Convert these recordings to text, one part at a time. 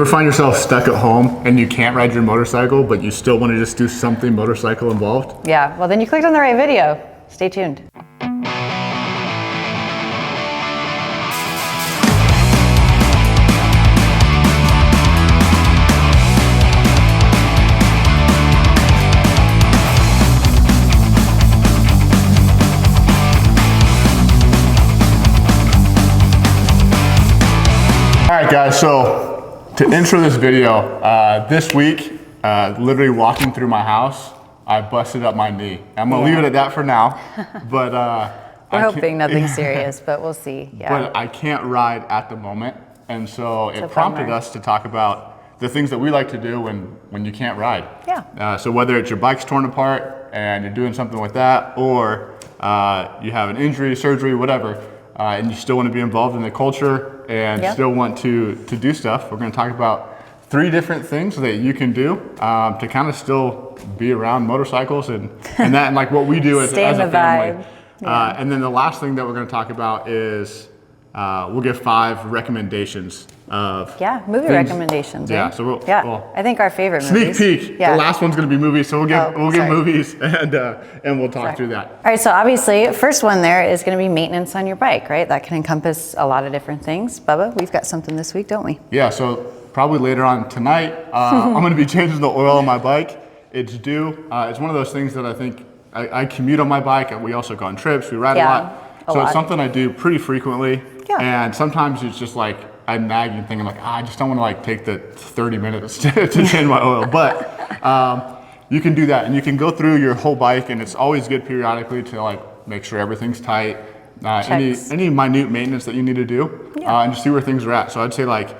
Ever find yourself stuck at home and you can't ride your motorcycle, but you still want to just do something motorcycle involved? Yeah, well then you clicked on the right video. Stay tuned. All right guys, so to intro this video, this week, literally walking through my house, I busted up my knee. I'm gonna leave it at that for now, but we're hoping nothing serious, but we'll see. Yeah. But I can't ride at the moment, and so it prompted us to talk about the things that we like to do when you can't ride. Yeah. So whether it's your bike's torn apart and you're doing something with that, or you have an injury, surgery, whatever, and you still want to be involved in the culture and still want to do stuff, we're going to talk about 3 different things that you can do to kind of still be around motorcycles and that, and like what we do as a family. And then the last thing that we're going to talk about is we'll give 5 recommendations of movie things. recommendations. Yeah, right? so we'll, I think our favorite sneak peek. The last one's going to be movies, so we'll give movies and we'll talk through that. All right, so obviously, first one there is going to be maintenance on your bike, right? That can encompass a lot of different things. Bubba, we've got something this week, don't we? Yeah, so probably later on tonight, I'm going to be changing the oil on my bike. It's due. It's one of those things that I think I commute on my bike, and we also go on trips. We ride a lot. So it's something I do pretty frequently. Yeah. And sometimes it's just like I'm nagging, thinking like, I just don't want to like take the 30 minutes to change my oil. But you can do that, and you can go through your whole bike, and it's always good periodically to like make sure everything's tight. Any minute maintenance that you need to do, and just see where things are at. So I'd say like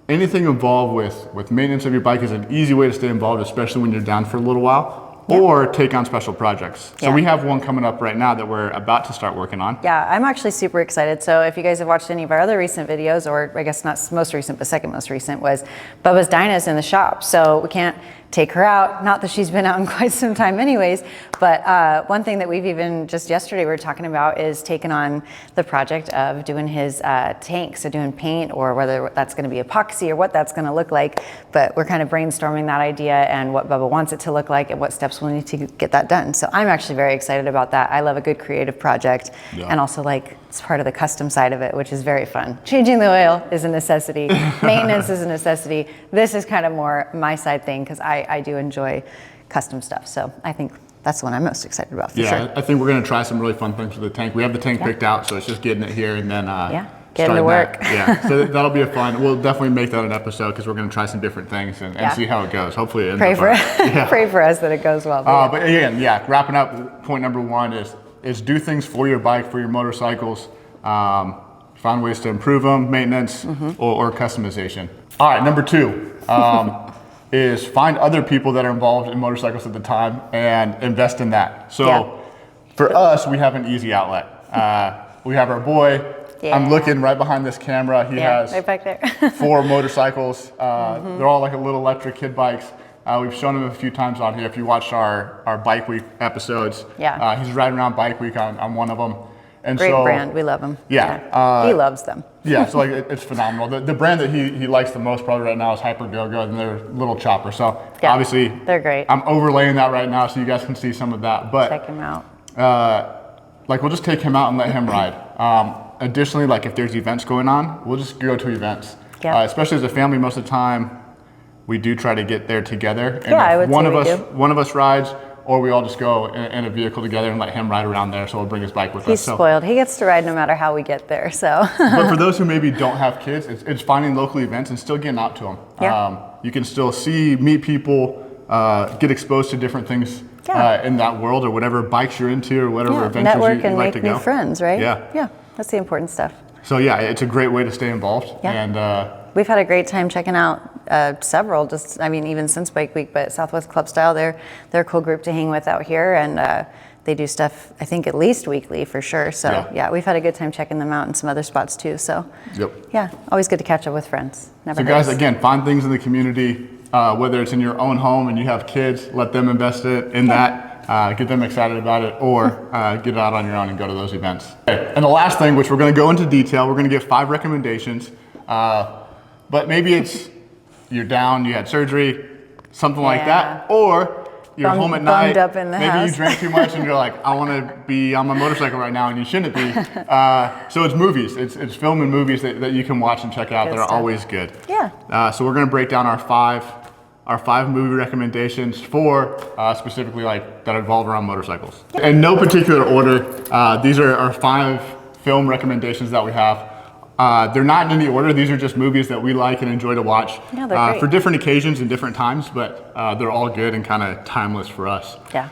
anything involved with maintenance of your bike is an easy way to stay involved, especially when you're down for a little while. Or take on special projects. So we have one coming up right now that we're about to start working on. Yeah, I'm actually super excited. So if you guys have watched any of our other recent videos, or I guess not most recent, but second most recent, was Bubba's Dyna's in the shop. So we can't take her out. Not that she's been out in quite some time anyways, but one thing that we've even just yesterday we were talking about is taking on the project of doing his tank. So doing paint, or whether that's gonna be epoxy or what that's gonna look like. But we're kind of brainstorming that idea and what Bubba wants it to look like and what steps we'll need to get that done. So I'm actually very excited about that. I love a good creative project, and also like it's part of the custom side of it, which is very fun. Changing the oil is a necessity. Maintenance is a necessity. This is kind of more my side thing because I do enjoy custom stuff. So I think that's the one I'm most excited about for sure. I think we're gonna try some really fun things with the tank. We have the tank picked out, so it's just getting it here and then getting to work. So that'll be a fun. We'll definitely make that an episode because we're gonna try some different things and see how it goes. Hopefully it ends Pray for us that it goes well. But again, wrapping up, point number 1 is do things for your bike, for your motorcycles. Find ways to improve them, maintenance or customization. All right, number 2 is find other people that are involved in motorcycles at the time and invest in that. So for us, we have an easy outlet. We have our boy. I'm looking right behind this camera. He has right back there. 4 motorcycles. They're all like a little electric kid bikes. We've shown him a few times on here. If you watched our Bike Week episodes, he's riding around Bike Week on one of them. And Great brand, we love them. He loves them. So like it's phenomenal. The brand that he likes the most probably right now is Hyper Go-Go, and they're little chopper. So obviously they're great. I'm overlaying that right now so you guys can see some of that. But check him out. Like we'll just take him out and let him ride. Additionally, like if there's events going on, we'll just go to events. Especially as a family, most of the time we do try to get there together. And I would one say one of us rides, or we all just go in a vehicle together and let him ride around there, so we'll bring his bike with us. He's spoiled. He gets to ride no matter how we get there, so. But for those who maybe don't have kids, it's finding local events and still getting out to them. You can still meet people, get exposed to different things in that world, or whatever bikes you're into, or whatever adventures network you like to go. and make new friends, right? Yeah, that's the important stuff. So it's a great way to stay involved. And we've had a great time checking out several, even since Bike Week, but Southwest Club Style, they're a cool group to hang with out here, and they do stuff, I think, at least weekly for sure. So we've had a good time checking them out in some other spots too. So always good to catch up with friends. Never guys, again, find things in the community, whether it's in your own home and you have kids, let them invest in that. Get them excited about it, or get it out on your own and go to those events. Okay. And the last thing, which we're going to go into detail, we're going to give 5 recommendations, but maybe it's you're down, you had surgery, something like that, or you're home at night, up in the maybe house. you drank too much and you're like, I want to be on my motorcycle right now, and you shouldn't be. So it's movies. It's film and movies that you can watch and check out that are always good. Yeah. So we're gonna break down our five movie recommendations for specifically like that revolve around motorcycles. In no particular order, these are our 5 film recommendations that we have. They're not in any order. These are just movies that we like and enjoy to watch for different occasions and different times, but they're all good and kind of timeless for us. Yeah.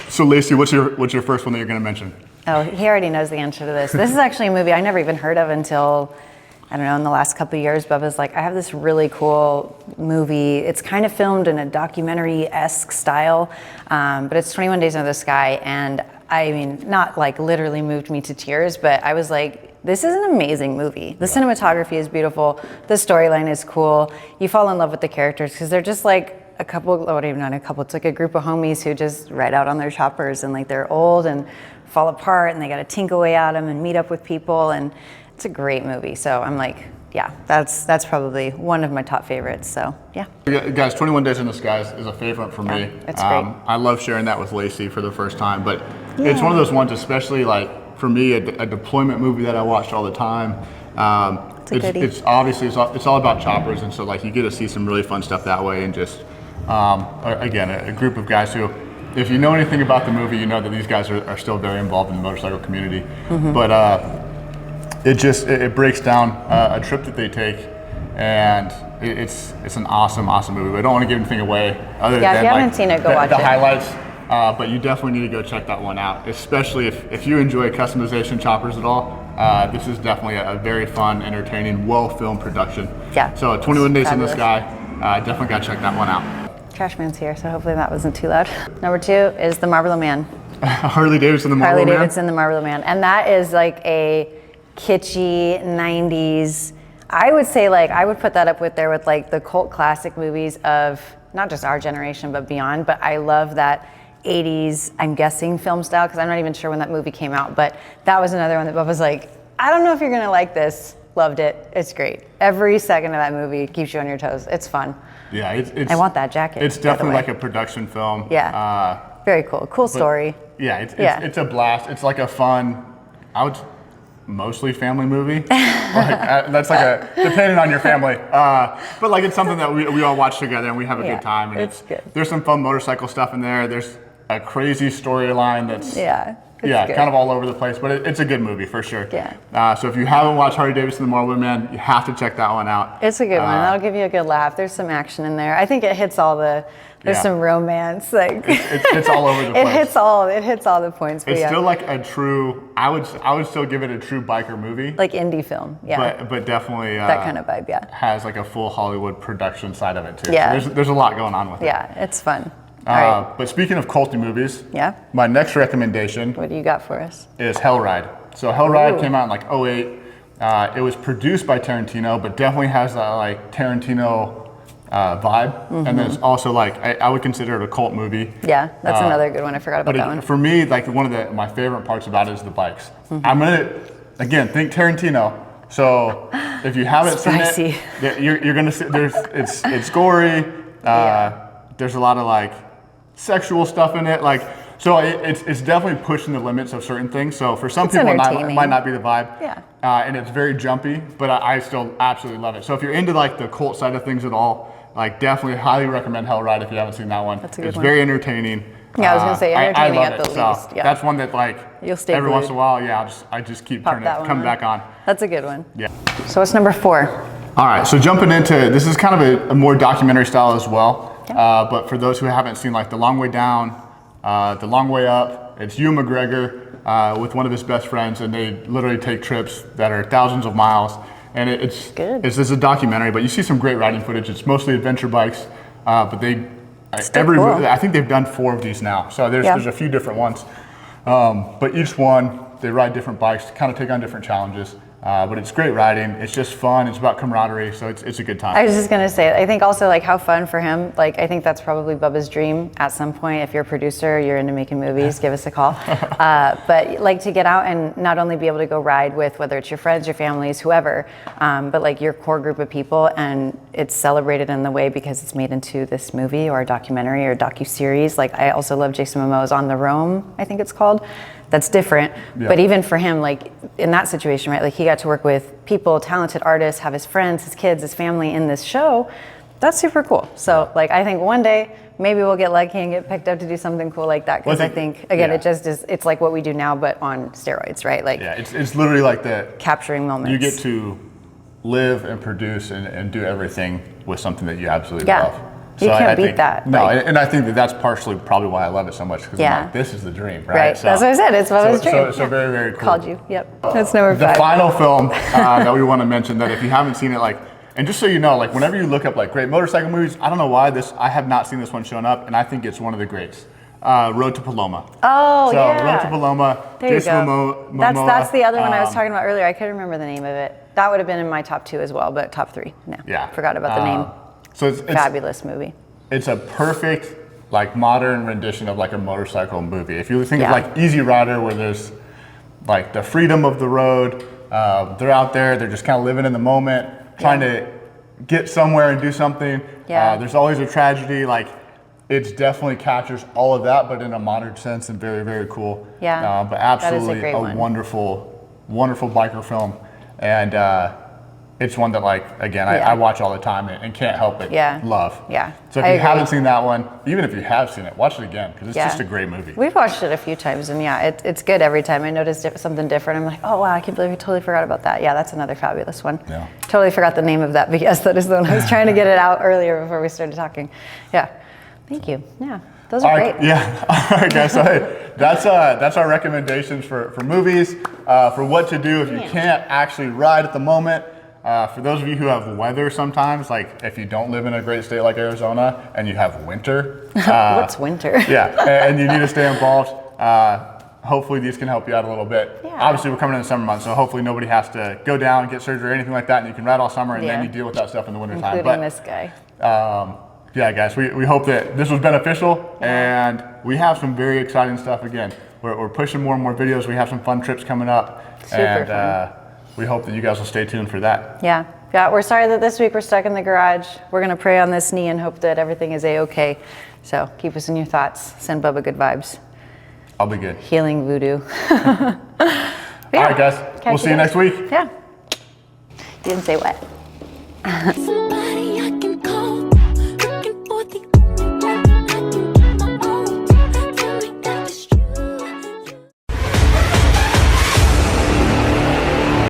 So Lacey, what's your first one that you're going to mention? Oh, he already knows the answer to this. This is actually a movie I never even heard of until, I don't know, in the last couple of years. Bubba's like, I have this really cool movie. It's kind of filmed in a documentary-esque style, but it's 21 Days Under the Sky, and I mean, not like literally moved me to tears, but I was like, this is an amazing movie. The cinematography is beautiful. The storyline is cool. You fall in love with the characters because they're just like a couple, well, even not a couple, it's like a group of homies who just ride out on their choppers, and like they're old and fall apart and they got to tink away at them and meet up with people, and it's a great movie. So I'm like, yeah, that's probably one of my top favorites. So yeah. Guys, 21 Days in the Sky is a favorite for me. It's great. I love sharing that with Lacey for the first time, but it's one of those ones, especially like for me, a deployment movie that I watched all the time. It's obviously it's all about choppers, and so like you get to see some really fun stuff that way, and just again a group of guys who, if you know anything about the movie, you know that these guys are still very involved in the motorcycle community. But it breaks down a trip that they take, and it's an awesome movie. I don't want to give anything away other than if you haven't seen it, go watch the it. highlights. But you definitely need to go check that one out, especially if you enjoy customization choppers at all. This is definitely a very fun, entertaining, well-filmed production. Yeah. So 21 Days in the Sky, definitely got to check that one out. Trashman's here, so hopefully that wasn't too loud. Number 2 is The Marlboro Man. Harley Davidson, The Marlboro Man? Harley Davidson, The Marlboro Man. And that is like a kitschy 90s, I would say, like, I would put that up with like the cult classic movies of not just our generation, but beyond. But I love that 80s, I'm guessing, film style, because I'm not even sure when that movie came out, but that was another one that Bubba was like, I don't know if you're gonna like this. Loved it. It's great. Every second of that movie keeps you on your toes. It's fun. Yeah, it's I want that jacket. It's definitely like a production film. Yeah. Very cool. Cool story. Yeah, it's a blast. It's like a fun, mostly family movie. That's like depending on your family. But like it's something that we all watch together and we have a good time. And it's good. There's some fun motorcycle stuff in there. There's a crazy storyline that's good. Kind of all over the place, but it's a good movie for sure. Yeah. So if you haven't watched Harley Davidson, The Marlboro Man, you have to check that one out. It's a good one. That'll give you a good laugh. There's some action in there. I think it hits all the. There's some romance. Like it's all over the place. It hits all the points. It's still like a true. I would still give it a true biker movie. Like indie film. Yeah. But definitely that kind of vibe. Yeah. Has like a full Hollywood production side of it too. Yeah. So there's a lot going on with it. Yeah, it's fun. All right. But speaking of culty movies, my next recommendation. What do you got for us? Is Hellride. So Hellride came out in like 2008. It was produced by Tarantino, but definitely has that like Tarantino vibe. And then it's also like I would consider it a cult movie. Yeah, that's another good one. I forgot about that one. For me, like one of my favorite parts about it is the bikes. I'm gonna again think Tarantino. So if you haven't seen it, you're gonna see it's gory. There's a lot of like sexual stuff in it, like so it's definitely pushing the limits of certain things. So for some people it might not be the vibe. Yeah. And it's very jumpy, but I still absolutely love it. So if you're into like the cult side of things at all, like definitely highly recommend Hellride if you haven't seen that one. That's a good it's one. very entertaining. Yeah, I was gonna say entertaining I love at the it. least. So yeah. That's one that like you'll stay every glued. once in a while. Yeah, I just keep turning it, come back on. That's a good one. Yeah. So what's number 4? All right, so jumping into this is kind of a more documentary style as well. But for those who haven't seen like The Long Way Down, The Long Way Up, it's Ewan McGregor with one of his best friends, and they literally take trips that are thousands of miles. And it's a documentary, but you see some great riding footage. It's mostly adventure bikes, but I think they've done 4 of these now. So there's a few different ones, but each one they ride different bikes to kind of take on different challenges. But it's great riding. It's just fun. It's about camaraderie, so it's a good time. I was just gonna say, I think also like how fun for him. Like I think that's probably Bubba's dream at some point. If you're a producer, you're into making movies, give us a call. But like to get out and not only be able to go ride with whether it's your friends, your families, whoever, but like your core group of people, and it's celebrated in the way because it's made into this movie or a documentary or docu-series. Like I also love Jason Momoa's On the Roam, I think it's called. That's different, but even for him, like in that situation, right, like he got to work with people, talented artists, have his friends, his kids, his family in this show. That's super cool. So like I think one day maybe we'll get lucky and get picked up to do something cool like that, because I think again it just is, it's like what we do now but on steroids, right? Like it's literally like that, capturing moments. You get to live and produce and do everything with something that you absolutely love. So you can't beat that. No, and I think that's partially probably why I love it so much, because I'm like, this is the dream, right? Right, so, that's what I said, it's Bubba's dream. So very, very cool. Called you, yep. That's number 5. The final film that we want to mention, that if you haven't seen it, like, and just so you know, like whenever you look up like great motorcycle movies, I don't know why I have not seen this one shown up, and I think it's one of the greats. Road to Paloma. Oh, so, Road to Paloma. There you go. Momoa, that's the other one I was talking about earlier. I couldn't remember the name of it. That would have been in my top 2 as well, but top 3. No, forgot about the name. So it's fabulous movie. It's a perfect like modern rendition of like a motorcycle movie. If you think of like Easy Rider, where there's like the freedom of the road, they're out there, they're just kind of living in the moment, trying to get somewhere and do something. There's always a tragedy. Like it definitely captures all of that, but in a modern sense, and very, very cool. But absolutely a wonderful, wonderful biker film, and it's one that, like, again, I watch all the time and can't help but love. So if you haven't seen that one, even if you have seen it, watch it again, because it's just a great movie. We've watched it a few times, and it's good every time. I notice something different. I'm like, oh wow, I can't believe I totally forgot about that. Yeah, that's another fabulous one. Totally forgot the name of that, but yes, that is the one I was trying to get it out earlier before we started talking. Thank you. Those are great. All right, guys. So hey, that's our recommendations for movies, for what to do if you can't actually ride at the moment. For those of you who have weather sometimes, like if you don't live in a great state like Arizona and you have winter. What's winter? And you need to stay involved. Hopefully these can help you out a little bit. Obviously we're coming in the summer months, so hopefully nobody has to go down, get surgery or anything like that, and you can ride all summer and then you deal with that stuff in the winter time. Including this guy. Guys, we hope that this was beneficial, and we have some very exciting stuff again. We're pushing more and more videos. We have some fun trips coming up. Super fun. We hope that you guys will stay tuned for that. We're sorry that this week we're stuck in the garage. We're gonna pray on this knee and hope that everything is a-okay. So keep us in your thoughts. Send Bubba good vibes. I'll be good. Healing voodoo. All right, guys. We'll see you next week. You didn't say what.